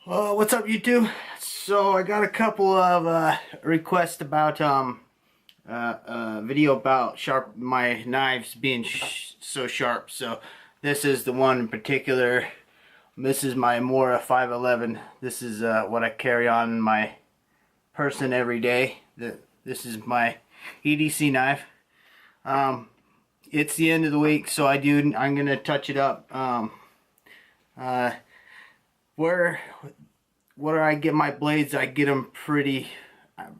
What's up, YouTube? So I got a couple of requests about video about my knives being so sharp. So this is the one in particular. This is my Mora 511. This is what I carry on my person every day. This is my EDC knife. It's the end of the week, so I'm gonna touch it up. Where I get my blades, I get them pretty.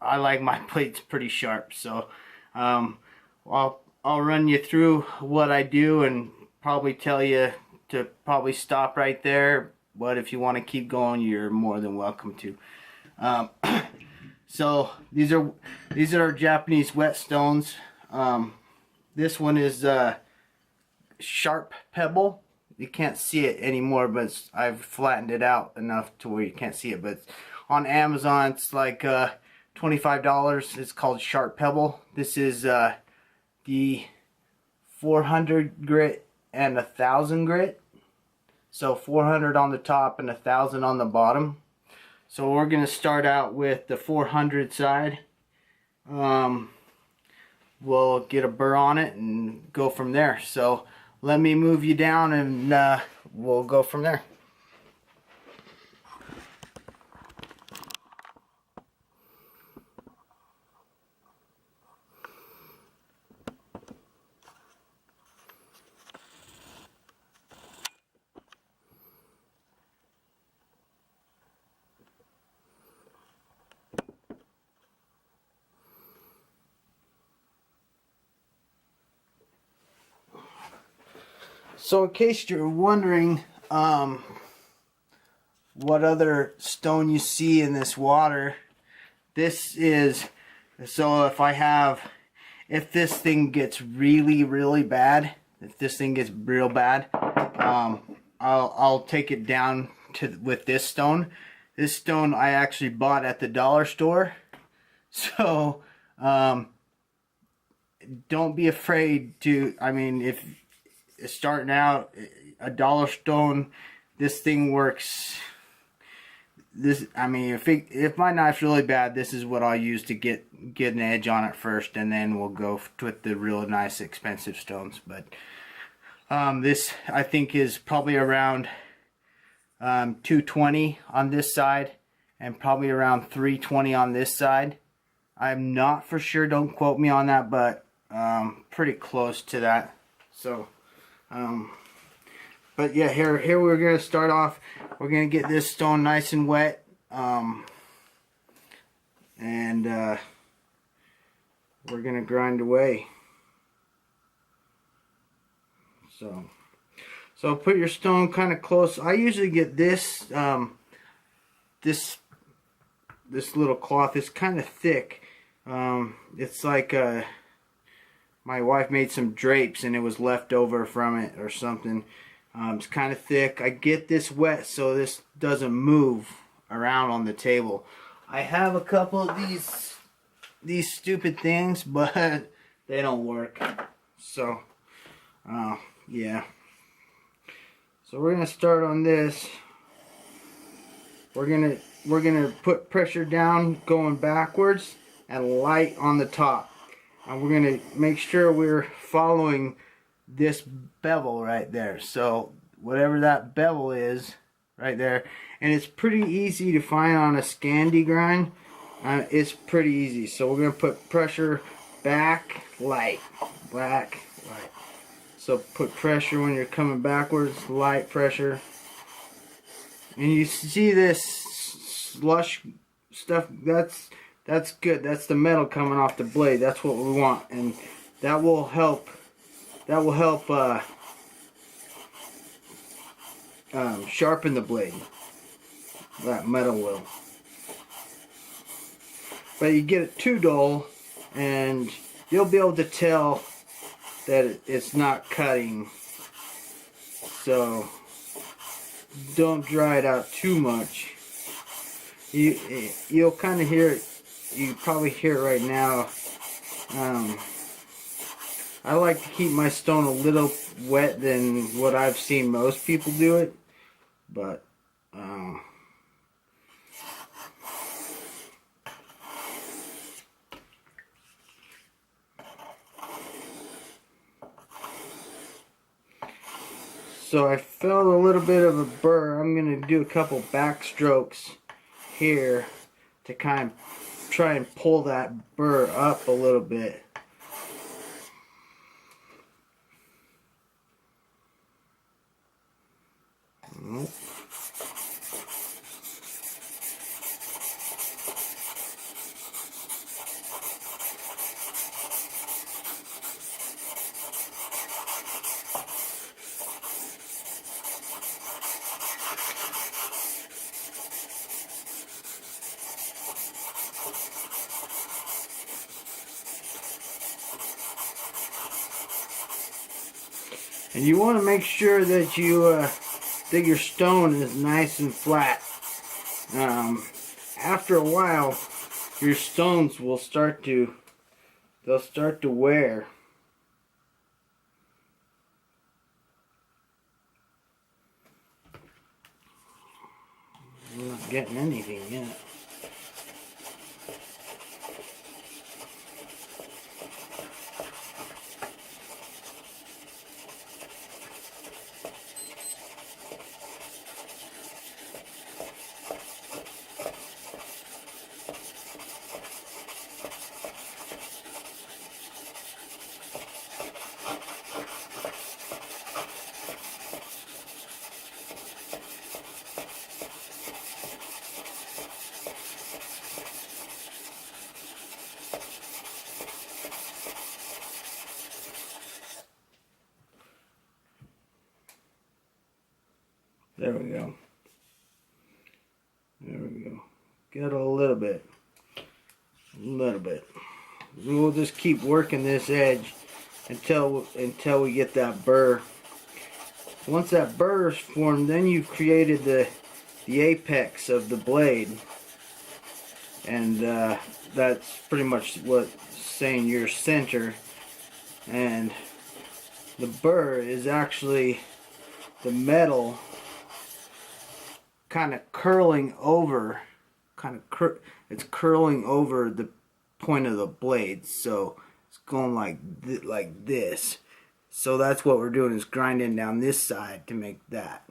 I like my blades pretty sharp, so I'll run you through what I do and probably tell you to probably stop right there. But if you want to keep going, you're more than welcome to. So these are Japanese whetstones. This one is sharp pebble. You can't see it anymore, but I've flattened it out enough to where you can't see it. But on Amazon, it's like $25. It's called Sharp Pebble. This is the 400 grit and 1000 grit. So 400 on the top and 1000 on the bottom. So we're gonna start out with the 400 side. We'll get a burr on it and go from there. So let me move you down and we'll go from there. So in case you're wondering what other stone you see in this water, this is, so if this thing gets really bad, if this thing gets real bad, I'll take it down with this stone. This stone I actually bought at the dollar store. So don't be afraid to, I mean, if starting out, a dollar stone, this thing works. This, I mean, if my knife's really bad, this is what I'll use to get an edge on it first, and then we'll go with the real nice expensive stones. But this I think is probably around 220 on this side, and probably around 320 on this side. I'm not for sure, don't quote me on that, but pretty close to that. So but yeah, here we're gonna start off. We're gonna get this stone nice and wet, and we're gonna grind away. So put your stone kind of close. I usually get this this little cloth. It's kind of thick. It's like my wife made some drapes and it was left over from it or something. It's kind of thick. I get this wet so this doesn't move around on the table. I have a couple of these stupid things, but they don't work. So yeah. So we're gonna start on this. We're gonna put pressure down going backwards and light on the top. And we're going to make sure we're following this bevel right there. So whatever that bevel is right there. And it's pretty easy to find on a scani grind. It's pretty easy. So we're going to put pressure back, light, back, light. So put pressure when you're coming backwards, light pressure. And you see this slush stuff, that's good. That's the metal coming off the blade. That's what we want, and that will help. That will help sharpen the blade. That metal will. But you get it too dull, and you'll be able to tell that it's not cutting. So don't dry it out too much. You'll kind of hear it. You probably hear it right now. I like to keep my stone a little wet than what I've seen most people do it, but So I felt a little bit of a burr. I'm going to do a couple back strokes here to kind of try and pull that burr up a little bit. Nope. And you want to make sure that that your stone is nice and flat. After a while, your stones will start to wear. I'm not getting anything yet. There we go. There we go. Get a little bit. A little bit. We'll just keep working this edge until we get that burr. Once that burr is formed, then you've created the apex of the blade. And that's pretty much what's saying your center. And the burr is actually the metal kind of curling over, it's curling over the point of the blade, so it's going like this. So that's what we're doing, is grinding down this side to make that.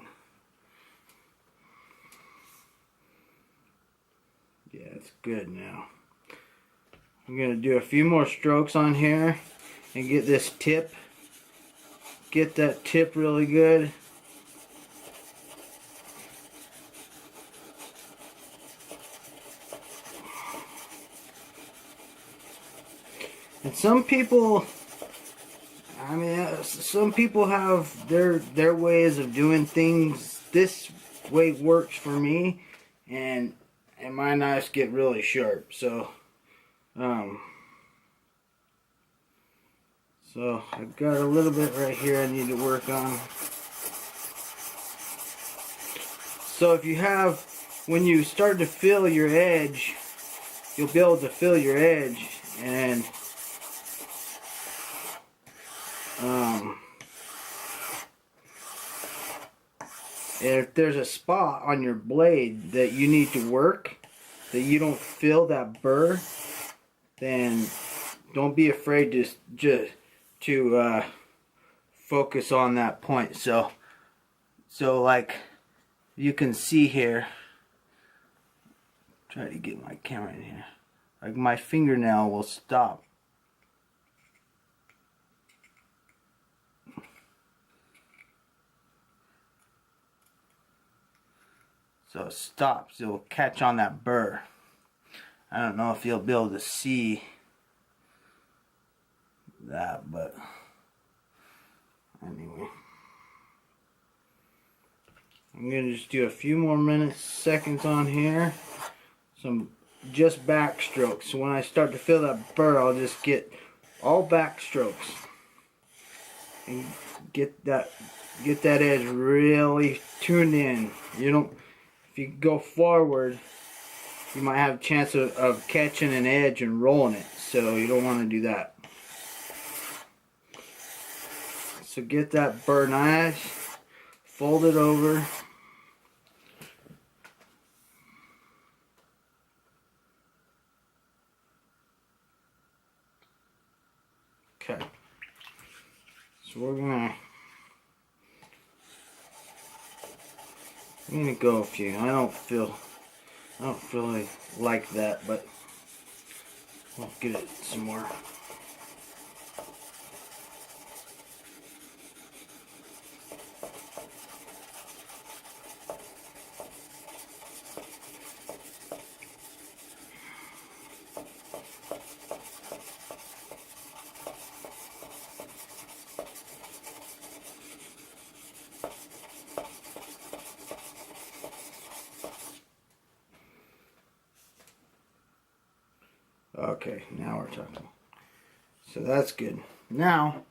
Yeah, it's good now. I'm gonna do a few more strokes on here and get this tip, get that tip really good. And some people, I mean, some people have their ways of doing things. This way works for me, and my knives get really sharp. So, so I've got a little bit right here I need to work on. So if you have, when you start to fill your edge, you'll be able to fill your edge, and if there's a spot on your blade that you need to work, that you don't feel that burr, then don't be afraid to focus on that point. So like you can see here, try to get my camera in here, like my fingernail will stop. So it stops, it will catch on that burr. I don't know if you'll be able to see that, but anyway. I'm going to just do a few more seconds on here. Some just back strokes. So when I start to feel that burr, I'll just get all back strokes. And get that edge really tuned in. You don't, if you go forward, you might have a chance of catching an edge and rolling it, so you don't want to do that. So get that burr nice, fold it over. Okay. So we're gonna I'm gonna go a few. I don't really like that, but I'll get it some more. Okay, now we're talking. So that's good. Now,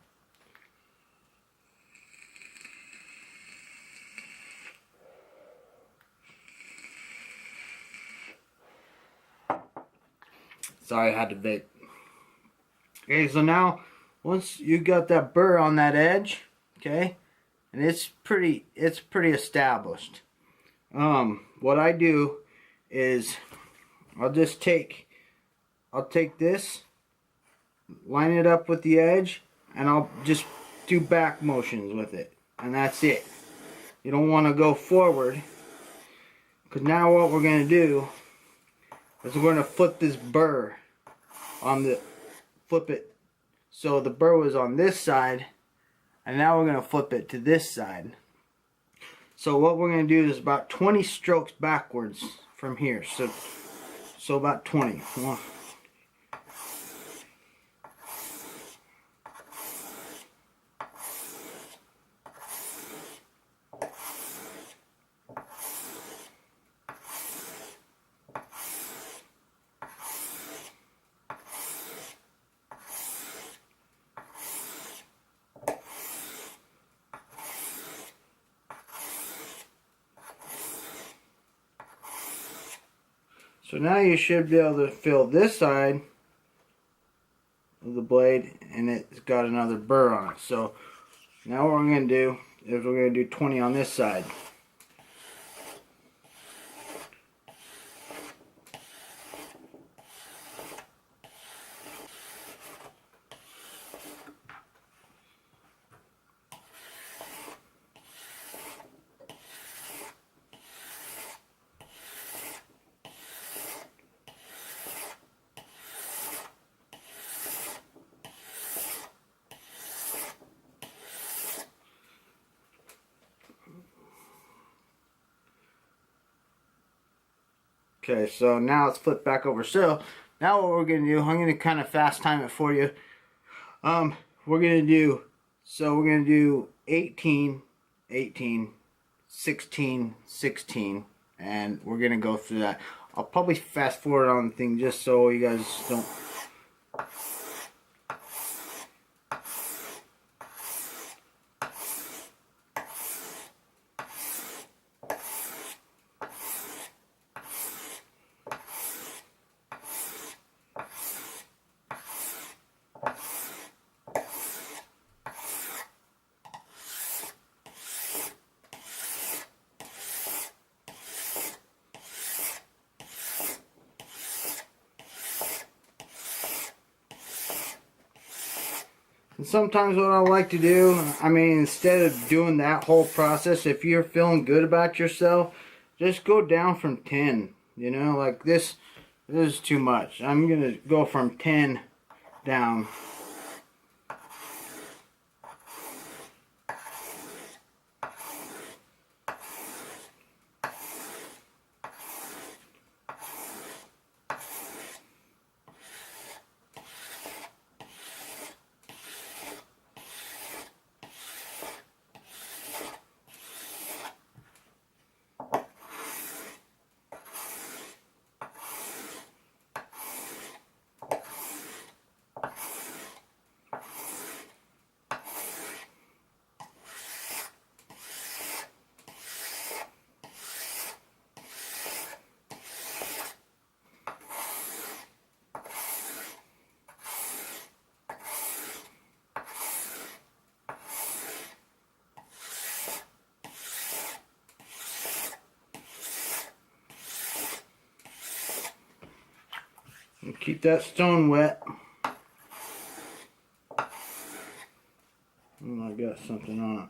sorry, I had to vape. Okay, so now, once you got that burr on that edge, okay, and it's pretty established. What I do is I'll take this, line it up with the edge, and I'll just do back motions with it, and that's it. You don't want to go forward, because now what we're going to do is we're going to flip this burr flip it so the burr was on this side, and now we're going to flip it to this side. So what we're going to do is about 20 strokes backwards from here. So about 20. So now you should be able to feel this side of the blade, and it's got another burr on it. So now what we're going to do is we're going to do 20 on this side. Okay, so now let's flip back over. So now what we're going to do, I'm going to kind of fast time it for you. We're going to do 18, 18, 16, 16, and we're going to go through that. I'll probably fast forward on the thing just so you guys don't. And sometimes what I like to do, I mean, instead of doing that whole process, if you're feeling good about yourself, just go down from 10. You know, like this is too much. I'm going to go from 10 down. And keep that stone wet. And I got something on it.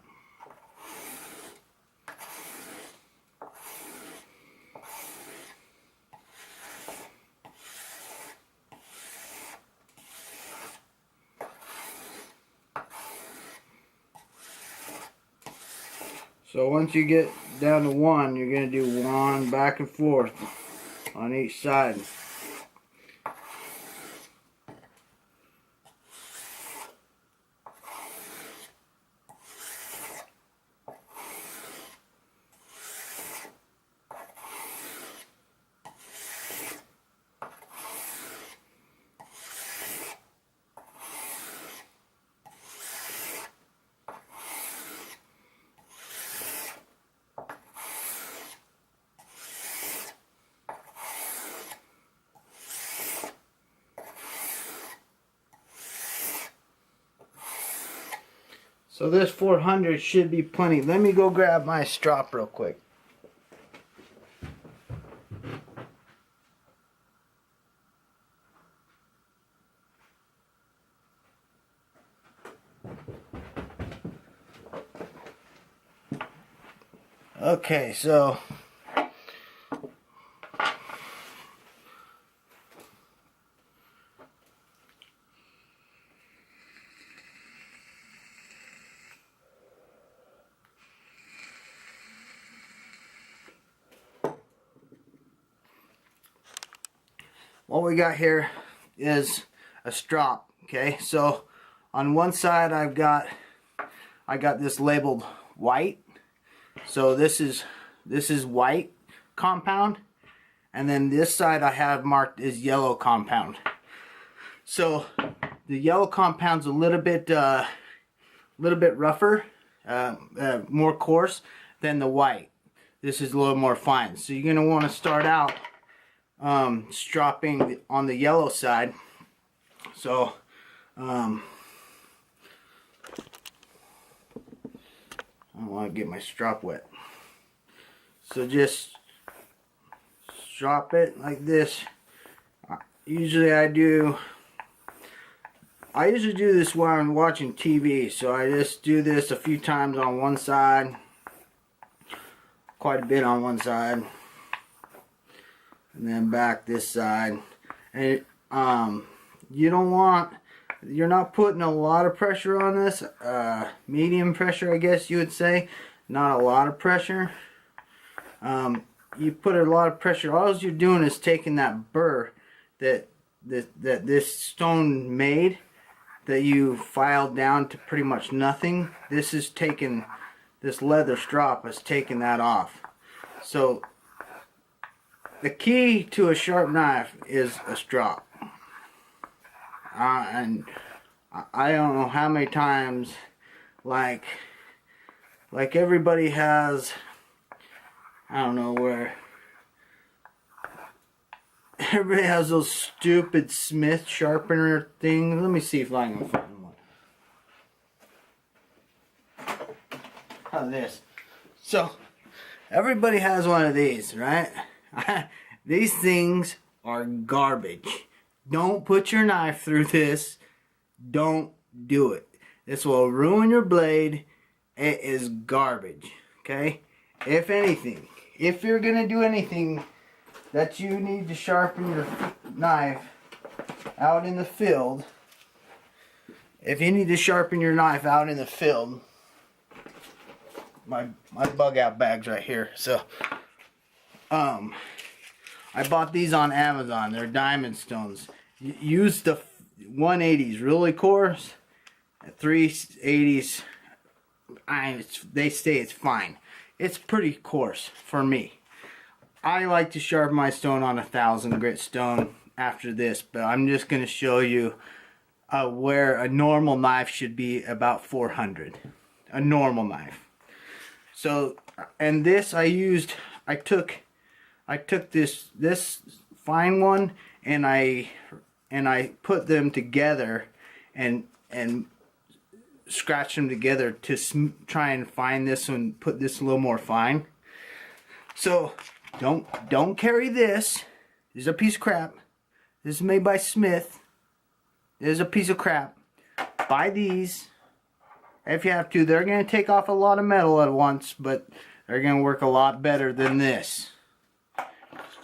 So once you get down to 1, you're going to do 1 back and forth on each side. So this 400 should be plenty. Let me go grab my strop real quick. Okay, so what we got here is a strop. Okay, so on one side I got this labeled white. So this is white compound, and then this side I have marked as yellow compound. So the yellow compound's a little bit rougher, more coarse than the white. This is a little more fine. So you're gonna want to start out stropping on the yellow side. So I don't want to get my strop wet. So just strop it like this. Usually I usually do this while I'm watching TV. So I just do this a few times on one side, quite a bit on one side, and then back this side. And you're not putting a lot of pressure on this. Medium pressure, I guess you would say. Not a lot of pressure. You put a lot of pressure. All you're doing is taking that burr that this stone made, that you filed down to pretty much nothing. This leather strop is taking that off. So the key to a sharp knife is a strop. And I don't know how many times, like everybody has, I don't know where, everybody has those stupid Smith sharpener things. Let me see if I can find one. How's this? So everybody has one of these, right? These things are garbage. Don't put your knife through this. Don't do it. This will ruin your blade. It is garbage. Okay? If anything, if you're going to do anything that you need to sharpen your knife out in the field, if you need to sharpen your knife out in the field, my bug out bag's right here. So, I bought these on Amazon. They're diamond stones. Use the 180s really coarse. 380s, they say it's fine. It's pretty coarse for me. I like to sharpen my stone on 1,000 grit stone after this, but I'm just going to show you where a normal knife should be about 400. A normal knife. So, and this I took this fine one and I put them together and scratch them together to try and find this one, put this a little more fine. So don't carry this. This is a piece of crap. This is made by Smith. This is a piece of crap. Buy these if you have to. They're going to take off a lot of metal at once, but they're going to work a lot better than this.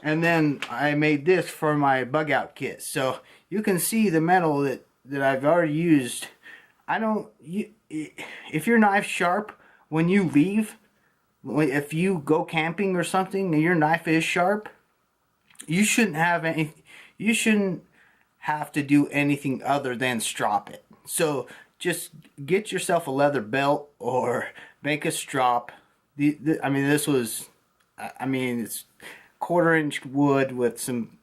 And then I made this for my bug out kit. So you can see the metal that I've already used. If your knife's sharp when you leave, if you go camping or something and your knife is sharp, you shouldn't have to do anything other than strop it. So just get yourself a leather belt or make a strop. I mean, this was, I mean, it's 1/4 inch wood with some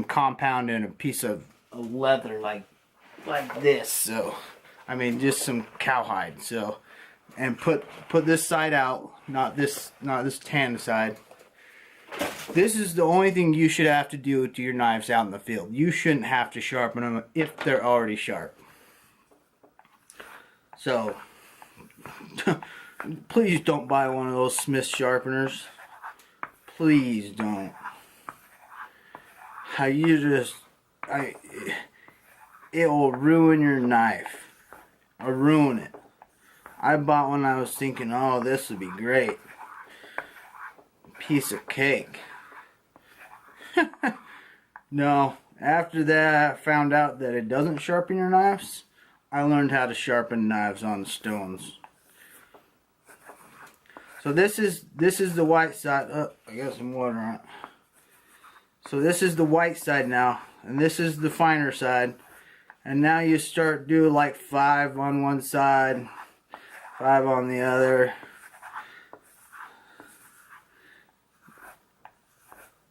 compound and a piece of leather like this. So I mean, just some cowhide. So, and put this side out, not this tan side. This is the only thing you should have to do to your knives out in the field. You shouldn't have to sharpen them if they're already sharp. So please don't buy one of those Smith sharpeners. Please don't. It will ruin your knife. Or ruin it. I bought one, I was thinking, oh, this would be great. Piece of cake. No, after that I found out that it doesn't sharpen your knives. I learned how to sharpen knives on the stones. So this is the white side. Oh, I got some water on it. So this is the white side now, and this is the finer side. And now you start doing like 5 on one side, 5 on the other.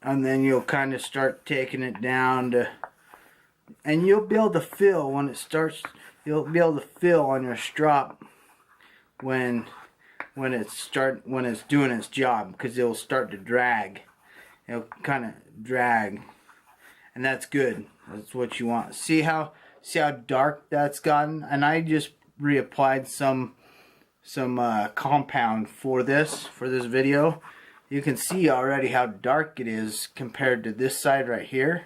And then you'll kind of start taking it down to, and you'll be able to feel when it starts, you'll be able to feel on your strop when it's doing its job, because it'll start to drag. It'll kind of drag, and that's good. That's what you want. See how dark that's gotten? And I just reapplied some compound for this video. You can see already how dark it is compared to this side right here.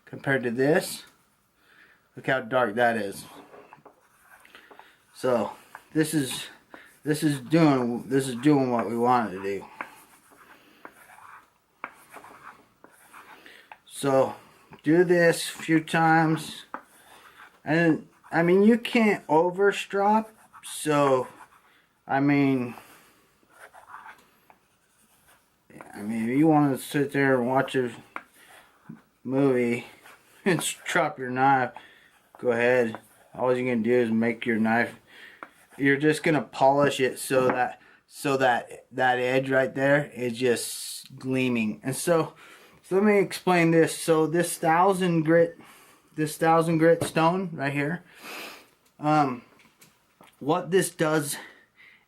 Compared to this, look how dark that is. So this is doing what we wanted to do. So do this a few times, and I mean, you can't overstrop. So I mean, if you want to sit there and watch a movie and strop your knife, go ahead. All you're gonna do is make your knife. You're just gonna polish it so that edge right there is just gleaming. And so let me explain this. So this 1000 grit stone right here, what this does,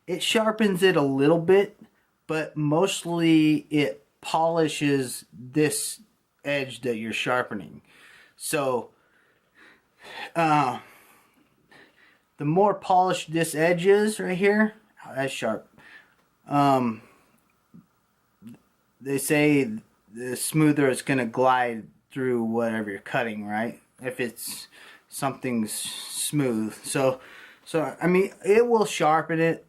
it sharpens it a little bit, but mostly it polishes this edge that you're sharpening. So the more polished this edge is right here, that's sharp. They say the smoother it's going to glide through whatever you're cutting, right? If it's something smooth. So I mean, it will sharpen it.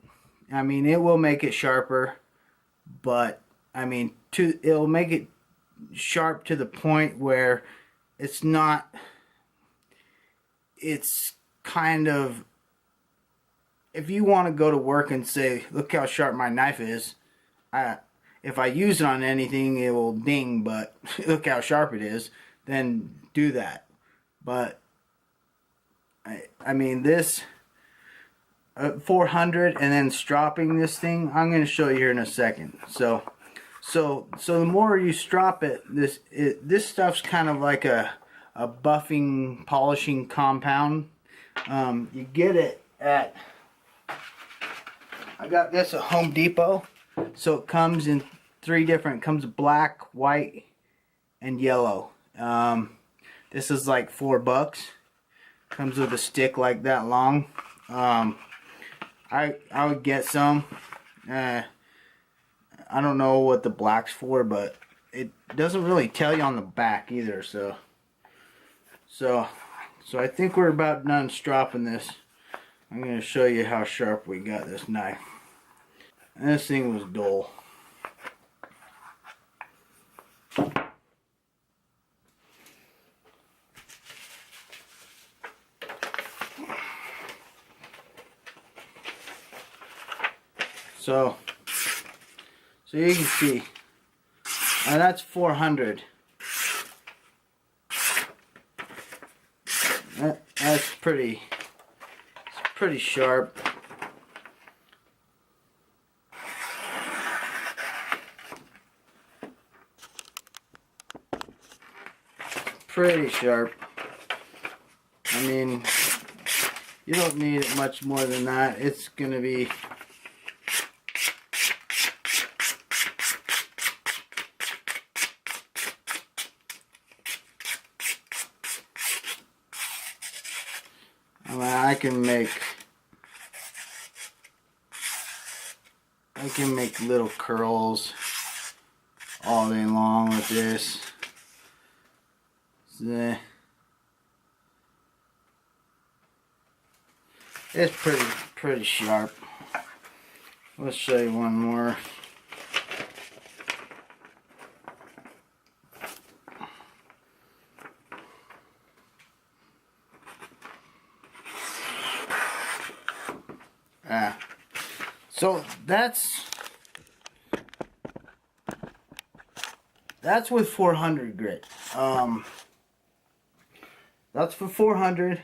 I mean, it will make it sharper, but I mean, it'll make it sharp to the point where it's not, it's kind of, if you want to go to work and say, look how sharp my knife is, if I use it on anything, it will ding, but look how sharp it is, then do that. But I mean, this 400 and then stropping this thing, I'm going to show you here in a second. So the more you strop it, this stuff's kind of like a buffing, polishing compound. You get it at, I got this at Home Depot. So it comes in 3 different, comes black, white, and yellow. This is like $4. Comes with a stick like that long. I would get some. I don't know what the black's for, but it doesn't really tell you on the back either. So I think we're about done stropping this. I'm going to show you how sharp we got this knife. And this thing was dull. So So you can see, and that's 400. That's pretty sharp. Pretty sharp. I mean, you don't need it much more than that. It's gonna be I can make little curls all day long with this. It's pretty sharp. Let's show you one more. So that's with 400 grit. That's for 400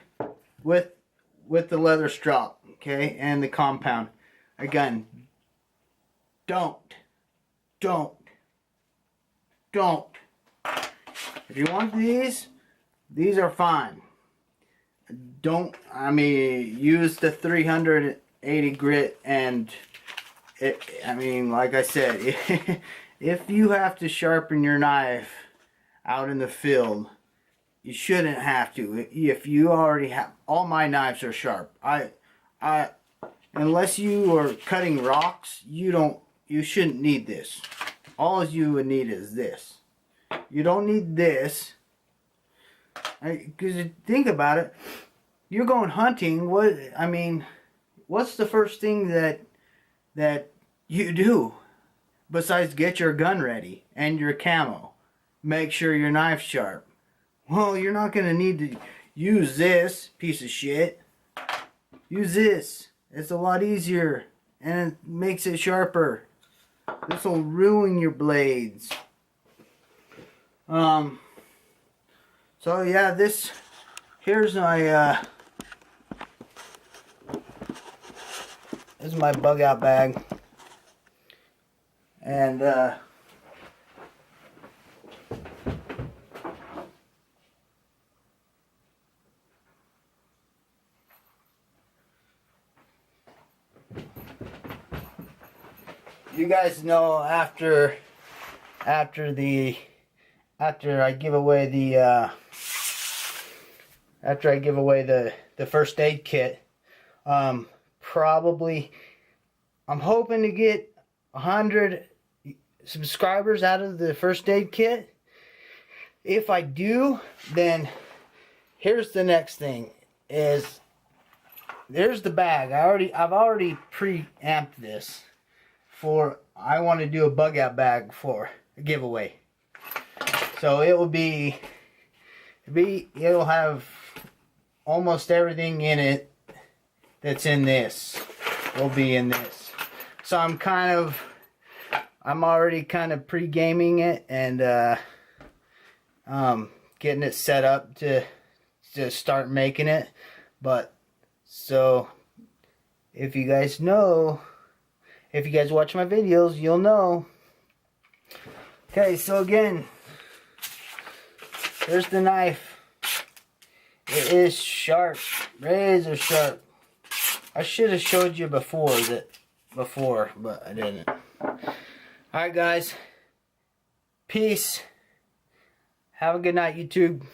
with the leather strap, okay, and the compound. Again, don't. If you want these are fine. Don't, I mean, use the 380 grit, and I mean, like I said, if you have to sharpen your knife out in the field, you shouldn't have to. If you already have, all my knives are sharp. Unless you are cutting rocks, you shouldn't need this. All you would need is this. You don't need this, because think about it. You're going hunting. What's the first thing that you do besides get your gun ready and your camo? Make sure your knife's sharp. Well, you're not going to need to use this piece of shit. Use this. It's a lot easier and it makes it sharper. This will ruin your blades. So yeah, here's my this is my bug out bag. And you guys know after I give away the first aid kit, probably I'm hoping to get 100 subscribers out of the first aid kit. If I do, then here's the next thing is there's the bag. I've already preamped this for I want to do a bug out bag for a giveaway. So it'll have almost everything in it that's in this will be in this. So I'm already kind of pre-gaming it and getting it set up to start making it. But so if you guys watch my videos, you'll know. Okay, so again, there's the knife. It is sharp, razor sharp. I should have showed you before, but I didn't. Alright guys, peace. Have a good night, YouTube.